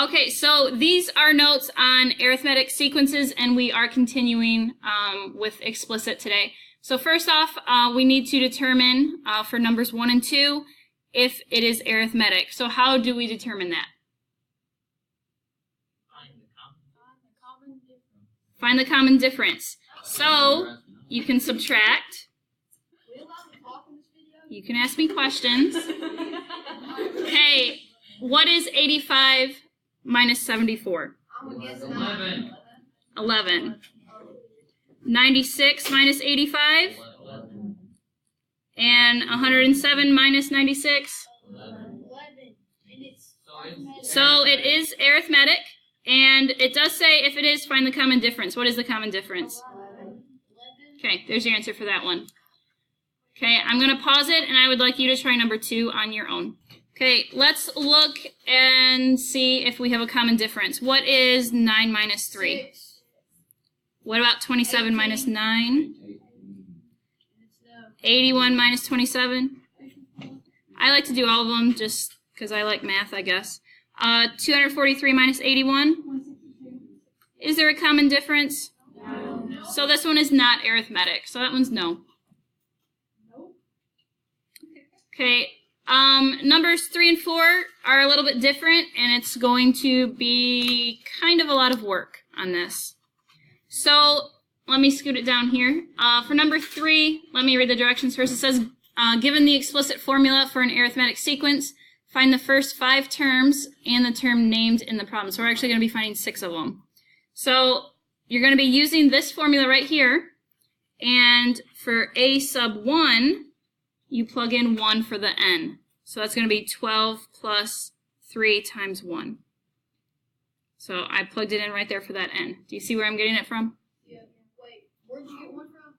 Okay, so these are notes on arithmetic sequences, and we are continuing with explicit today. So first off, we need to determine for numbers 1 and 2 if it is arithmetic. So how do we determine that? Find the common difference. So you can subtract. You can ask me questions. Hey, what is 85 minus 74? 11. 96 minus 85? And 107 minus 96? So it is arithmetic, and it does say if it is, find the common difference. What is the common difference? Okay, there's your answer for that one. Okay, I'm going to pause it, and I would like you to try number 2 on your own. Okay, let's look and see if we have a common difference. What is 9 minus 3? What about 27 minus 9? 81 minus 27? I like to do all of them just because I like math, I guess. 243 minus 81? Is there a common difference? No. So this one is not arithmetic, so that one's no. Okay, numbers 3 and 4 are a little bit different, and it's going to be kind of a lot of work on this. So let me scoot it down here. For number 3, let me read the directions first. It says, given the explicit formula for an arithmetic sequence, find the first 5 terms and the term named in the problem. So we're actually going to be finding 6 of them. So you're going to be using this formula right here, and for a sub 1, you plug in 1 for the n. So that's going to be 12 plus 3 times 1. So I plugged it in right there for that n. Do you see where I'm getting it from? Yeah. Wait, where did you get 1 from?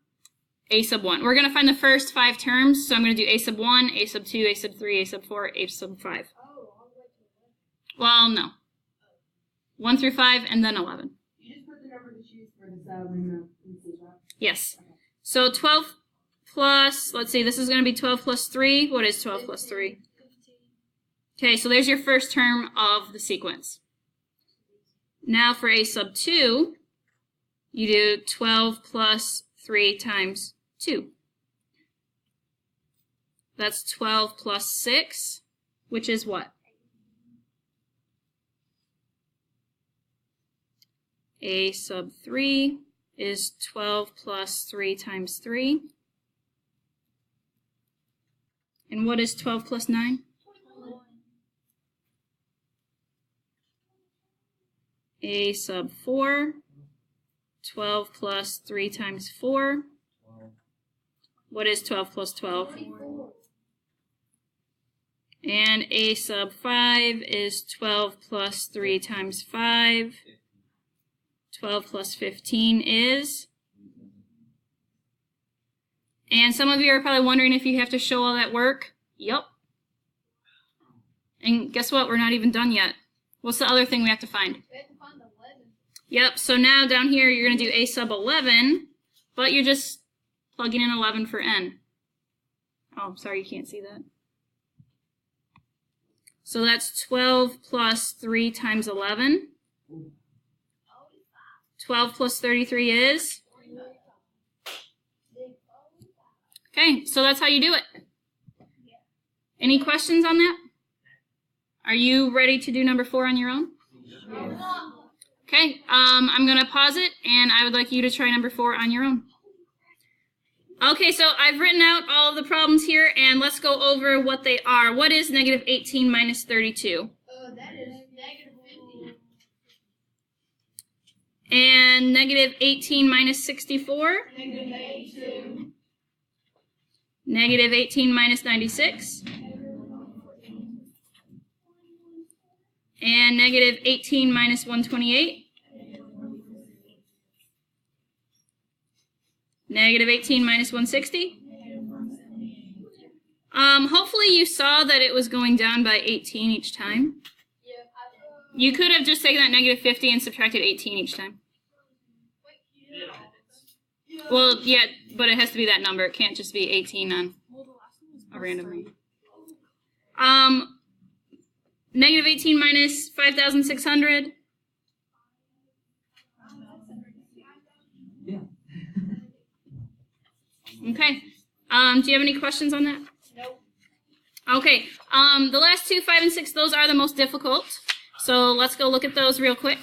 A sub 1. We're going to find the first 5 terms, so I'm going to do a sub 1, a sub 2, a sub 3, a sub 4, a sub 5. Oh, all the way to 11. Well, no. 1 through 5, and then 11. You just put the number to choose for the sub and the C, right? Yes. Okay. So 12 plus, let's see, this is going to be 12 plus 3. What is 12 plus 3? 15. Okay, so there's your first term of the sequence. Now for a sub 2, you do 12 plus 3 times 2. That's 12 plus 6, which is what? A sub 3 is 12 plus 3 times 3. And what is 12 plus 9? 21. A sub 4, 12 plus 3 times 4. What is 12 plus 12? 24. And a sub 5 is 12 plus 3 times 5. 12 plus 15 is? And some of you are probably wondering if you have to show all that work. Yup. And guess what? We're not even done yet. What's the other thing we have to find? We have to find the 11. Yep, so now down here you're going to do a sub 11, but you're just plugging in 11 for n. Oh, sorry, you can't see that. So that's 12 plus 3 times 11. 12 plus 33 is? Okay, so that's how you do it. Any questions on that? Are you ready to do number 4 on your own? Okay, I'm going to pause it, and I would like you to try number 4 on your own. Okay, so I've written out all of the problems here, and let's go over what they are. What is negative 18 minus 32? That is negative 50. And negative 18 minus 64? Negative 82. Negative 18 minus 96? And negative 18 minus 128? Negative 18 minus 160? Hopefully you saw that it was going down by 18 each time. You could have just taken that negative 50 and subtracted 18 each time. Well, yeah, but it has to be that number. It can't just be 18 on a random number. Negative 18 minus 5,600. Yeah. Okay. Do you have any questions on that? Nope. Okay. The last two, 5 and 6, those are the most difficult. So let's go look at those real quick.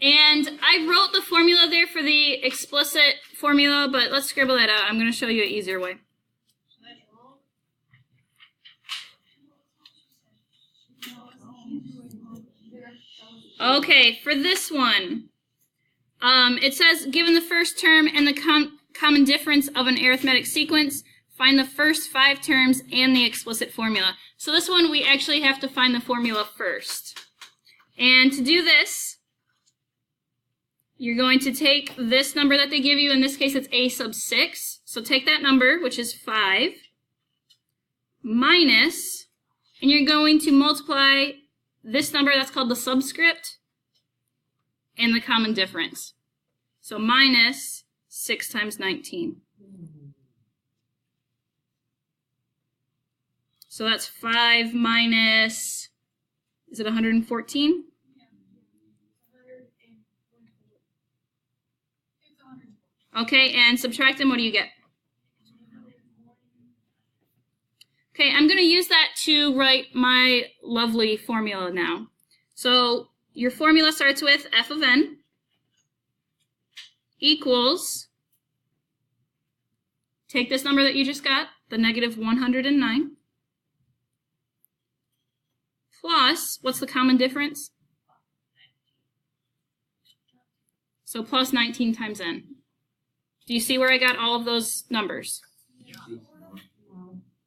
And I wrote the formula there for the explicit formula, but let's scribble that out. I'm going to show you an easier way. Okay, for this one, it says, given the first term and the common difference of an arithmetic sequence, find the first 5 terms and the explicit formula. So this one, we actually have to find the formula first. And to do this, you're going to take this number that they give you. In this case, it's a sub 6. So take that number, which is 5, minus, and you're going to multiply this number that's called the subscript and the common difference. So minus 6 times 19. So that's 5 minus, is it 114? Okay, and subtract them, what do you get? Okay, I'm going to use that to write my lovely formula now. So your formula starts with f of n equals, take this number that you just got, the negative 109, plus, what's the common difference? So plus 19 times n. Do you see where I got all of those numbers?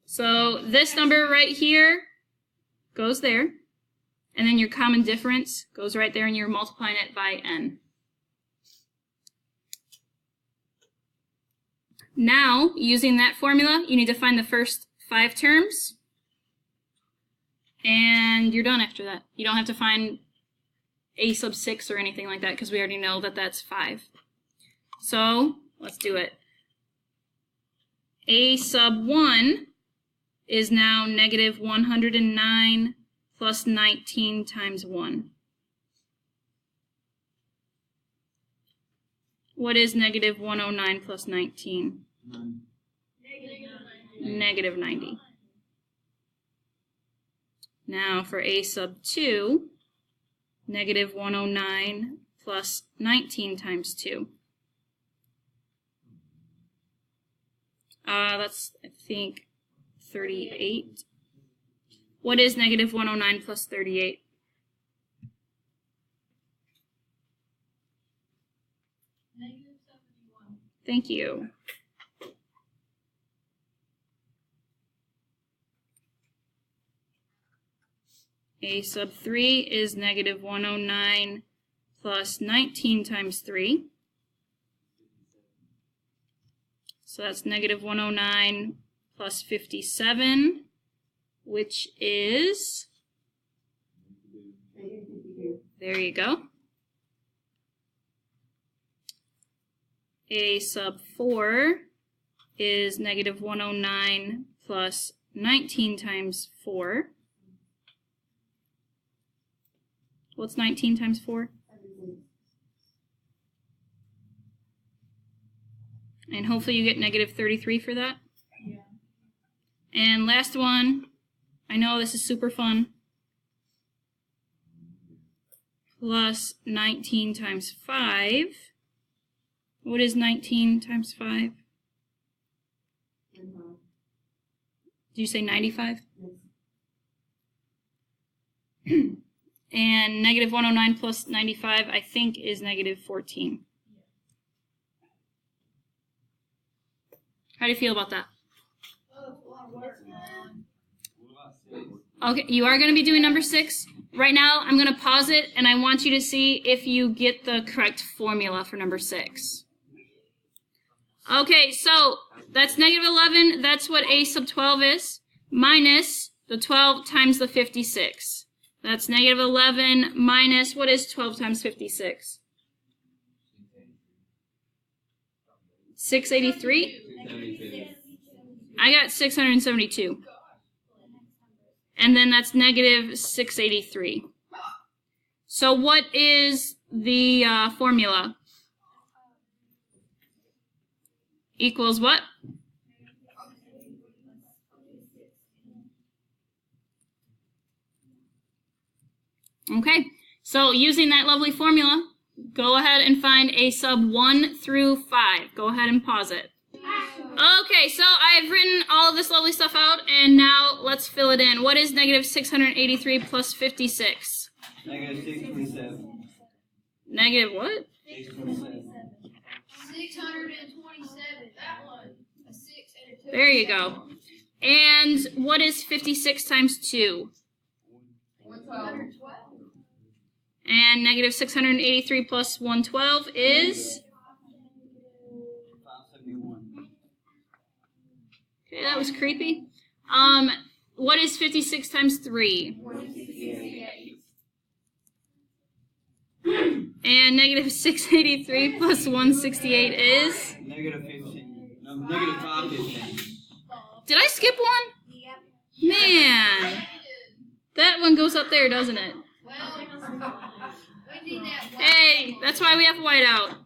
So this number right here goes there, and then your common difference goes right there, and you're multiplying it by n. Now, using that formula, you need to find the first 5 terms, and you're done after that. You don't have to find a sub 6 or anything like that, because we already know that that's 5. So, let's do it. A sub 1 is now negative 109 plus 19 times 1. What is negative 109 plus 19? Negative 90. Now for a sub 2, negative 109 plus 19 times 2. That's, I think, 38. What is negative 109 plus 38? Negative 71. Thank you. A sub 3 is negative 109 plus 19 times 3. So that's negative 109 plus 57, which is, there you go. A sub 4 is negative 109 plus 19 times 4. What's 19 times 4? And hopefully you get negative 33 for that. Yeah. And last one, I know this is super fun, plus 19 times 5. What is 19 times 5? Did you say 95? Yes. And negative 109 plus 95, I think, is negative 14. How do you feel about that? Okay, you are going to be doing number 6. Right now, I'm going to pause it, and I want you to see if you get the correct formula for number 6. Okay, so that's negative 11. That's what a sub 12 is, minus the 12 times the 56. That's negative 11 minus, what is 12 times 56? 683? I got 672. and then that's negative 683. So what is the formula? Equals what? Okay, so using that lovely formula, go ahead and find a sub 1 through 5. Go ahead and pause it. Okay, so I've written all of this lovely stuff out, and now let's fill it in. What is negative 683 plus 56? Negative 627. Negative what? 627. 627. That one. A 6 and a 2. There you go. And what is 56 times 2? 112. And negative 683 plus 112 is? 571. Okay, that was creepy. What is 56 times 3? 168. And negative 683 plus 168 is? Negative 15. No, negative 515. Did I skip one? Yep. Man, that one goes up there, doesn't it? Well, we need that one. Hey, that's why we have whiteout.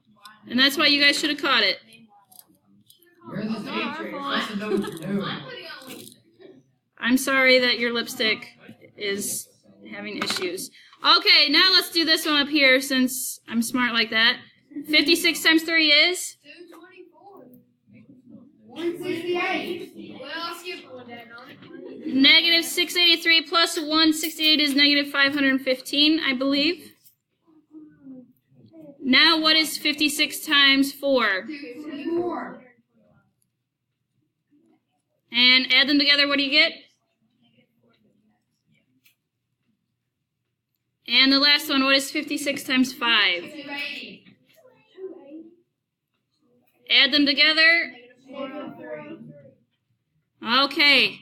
And that's why you guys should have caught it. You're the teacher. You're supposed to know what you're doing. I'm putting on lipstick. I'm sorry that your lipstick is having issues. Okay, now let's do this one up here since I'm smart like that. 56 times 3 is? 224. 168. Well, I'll skip one down on it. Negative 683 plus 168 is negative 515, I believe. Now what is 56 times 4? 224. And add them together, what do you get? And the last one, what is 56 times 5? 280. Add them together. 403. Okay.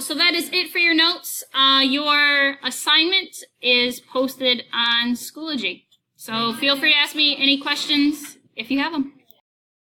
So that is it for your notes. Your assignment is posted on Schoology. So feel free to ask me any questions if you have them.